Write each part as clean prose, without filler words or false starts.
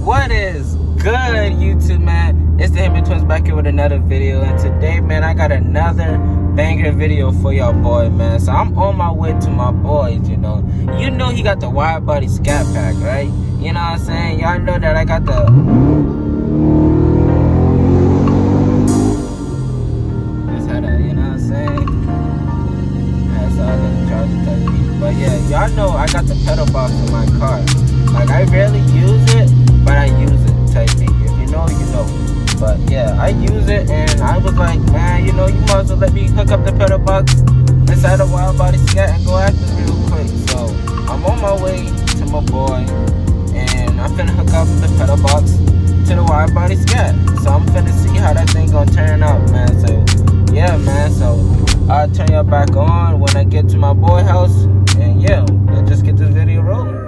What is good, YouTube, man? It's the 𝙀𝗻𝗾 Twins back here with another video, and today, man, I got another banger video for y'all boy, man. So I'm on my way to my boys, you know. You know he got the Widebody Scatpack, right? You know what I'm saying? Y'all know that I got the this header, you know what I'm saying? That's all the charger type beat. But yeah, y'all know I got the pedal box in my car. Like, I rarely use it, but I use it type beat. If you know, you know. But yeah, I use it, and I was like, man, you know, you might as well let me hook up the pedal box inside the Widebody Scat and go after it real quick. So I'm on my way to my boy, and I'm finna hook up the pedal box to the Widebody Scat. So I'm finna see how that thing gonna turn out, man. So yeah, man. So I'll turn y'all back on when I get to my boy house, and yeah, let's just get this video rolling.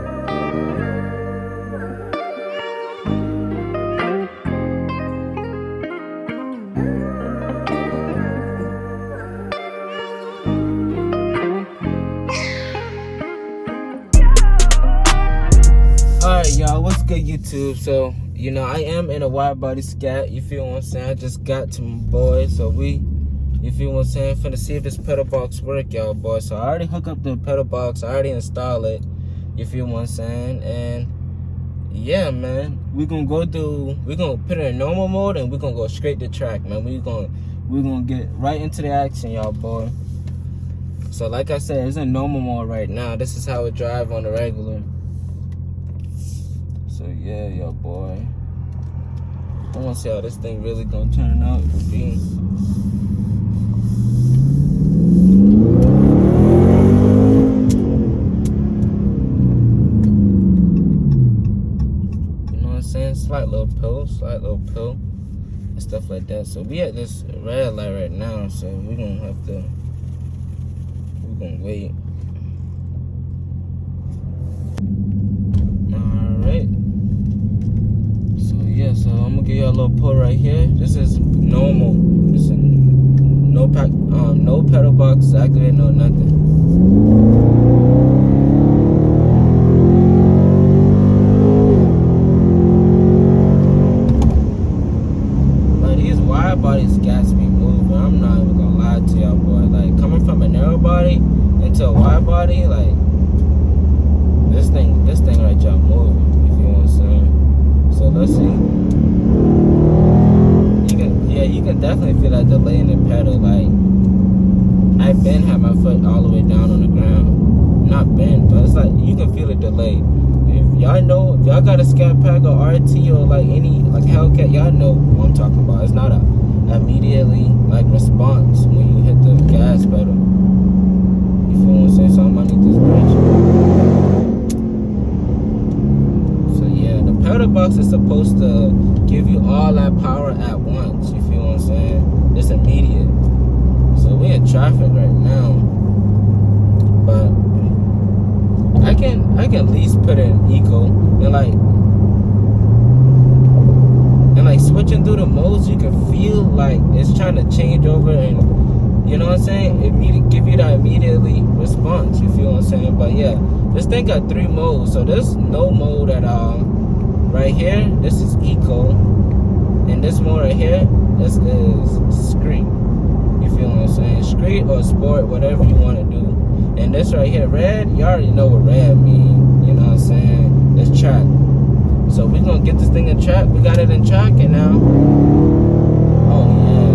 Alright, y'all, what's good, YouTube? So, you know, I am in a Widebody Scat, you feel what I'm saying? I just got to my boy, so you feel what I'm saying? Finna see if this pedal box work, y'all, boy. So I already hooked up the pedal box, I already installed it, you feel what I'm saying? And yeah, man, we're gonna put it in normal mode, and we're gonna go straight to track, man. We're gonna get right into the action, y'all, boy. So like I said, it's in normal mode right now. This is how it drive on the regular. So yeah, yo, boy, I want to see how this thing really gonna turn out to be. You know what I'm saying? Slight little pill, and stuff like that. So we at this red light right now, so we're gonna wait. Alright. Yeah, so I'm gonna give y'all a little pull right here. This is normal. This is no pedal box activated, no nothing. Like, these wide body scats be moving. I'm not even gonna lie to y'all, boy. Like, coming from a narrow body into a wide body, like this thing right y'all moving. You feel what I'm saying? So let's see. You can definitely feel that delay in the pedal. Like, I've been had my foot all the way down on the ground. Not bent, but it's like you can feel the delay. If y'all got a Scatpack or RT or like any like hellcat, y'all know what I'm talking about. It's not a immediately like response when you hit the gas pedal. You feel what I'm saying? So I'm gonna need this bridge. Pedal box is supposed to give you all that power at once. You feel what I'm saying? It's immediate. So we in traffic right now, but I can at least put in eco and like switching through the modes. You can feel like it's trying to change over, and you know what I'm saying? Give you that immediately response. You feel what I'm saying? But yeah, this thing got 3 modes, so there's no mode at all. Right here, this is eco, and this mode right here, this is street. You feel what I'm saying? Street or sport, whatever you want to do. And this right here, red, you already know what red means. You know what I'm saying? It's track. So we're gonna get this thing in track. We got it in track, and now, oh yeah.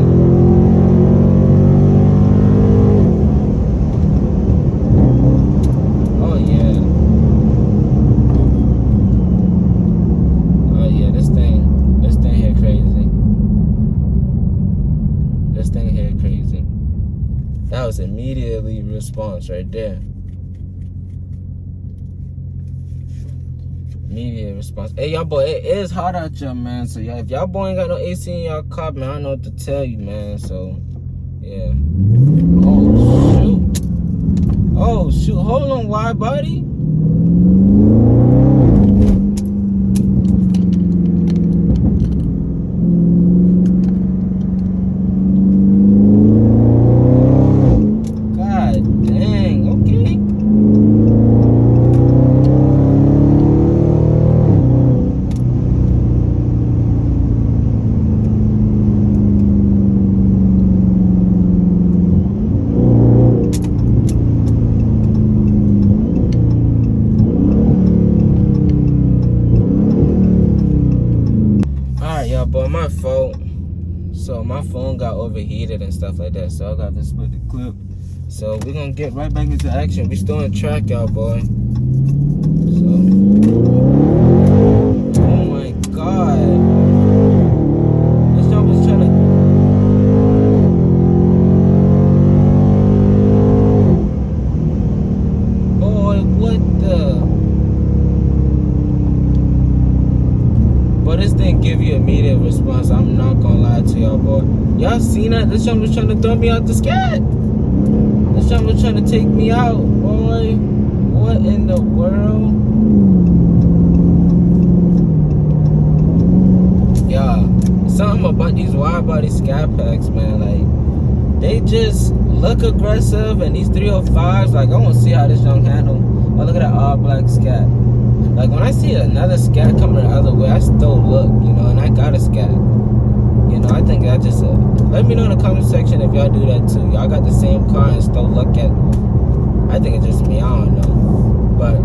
Oh yeah. That was immediately response right there. Immediate response. Hey, y'all boy, it is hot out here, man. So y'all, if y'all boy ain't got no AC in y'all car, man, I don't know what to tell you, man. So yeah. Oh shoot. Hold on, Widebody. y'all, boy, my fault. So my phone got overheated and stuff like that, so I got to split the clip. So we're gonna get right back into action. We still on track, y'all, boy. So, oh my god, this jump was trying to. Boy, what the? But this thing give you immediate response. I'm not gonna lie to y'all, boy. Y'all seen that? This jump was trying to throw me out the scat. This jump was trying to take me out, boy. What in the world? Yeah, something about these wide-body Scatpacks, man. Like, they just look aggressive, and these 305s, like, I want to see how this junk handle. Oh, look at that all-black Scat. Like, when I see another Scat coming the other way, I still look, you know, and I got a Scat. You know, I think that just, let me know in the comment section if y'all do that too. Y'all got the same car and still look at, I think it's just me, I don't know. But,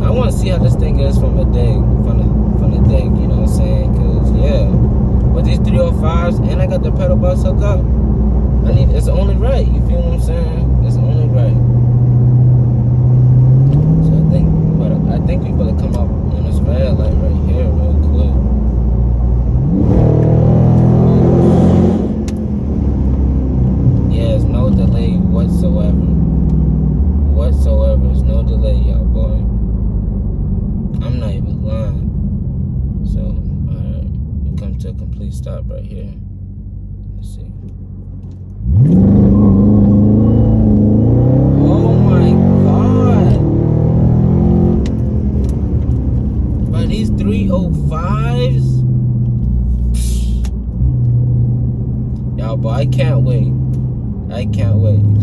I want to see how this thing is from a dig, from the dig, you know what I'm saying? Because, yeah, with these 305s, and I got the pedal box hooked up, it's only right, you feel what I'm saying? It's only right. So I think we better come up on this red light right here real quick. Yeah, there's no delay whatsoever. There's no delay, y'all, boy. I'm not even lying. So, alright, we come to a complete stop right here. Let's see. Oh my god! But these 305s? Y'all, boy, I can't wait.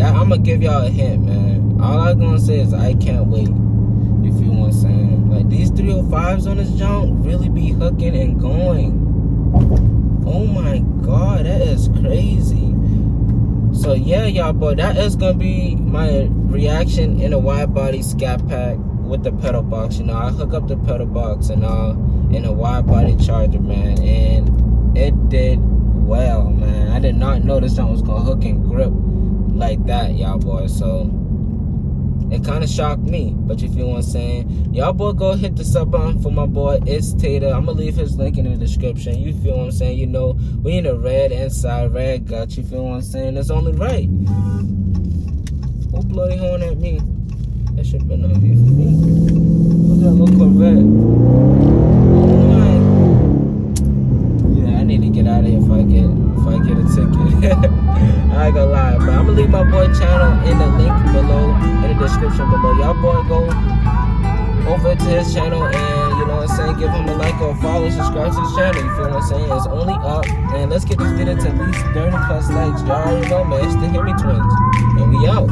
I'm gonna give y'all a hint, man. All I'm gonna say is I can't wait. You feel what I'm saying? Like, these 305s on this jump really be hooking and going. Oh my god, that is crazy. So yeah, y'all, boy, that is gonna be my reaction in a wide body Scat Pack with the pedal box. You know, I hook up the pedal box and all in a wide body charger, man, and it did well, man. I did not know this jump was gonna hook and grip like that, y'all, boy. So it kind of shocked me, but you feel what I'm saying? Y'all, boy, go hit the sub button for my boy 𝑗𝑊𝒅𝒆𝒐. I'm gonna leave his link in the description. You feel what I'm saying? You know, we in the red inside, red gut. You feel what I'm saying? It's only right. Who bloody horn at me? That should been on here for me. What's that little Corvette? Oh my. Yeah, I need to get out of here if I get a ticket. I ain't gonna lie, but I'm gonna leave my boy channel in the link below, in the description below. Y'all, boy, go over to his channel and, you know what I'm saying, give him a like or a follow, subscribe to his channel. You feel what I'm saying? It's only up, and let's get this video to at least 30+ likes. Y'all already know, man, it's the 𝑗𝑊𝒅𝒄, and we out.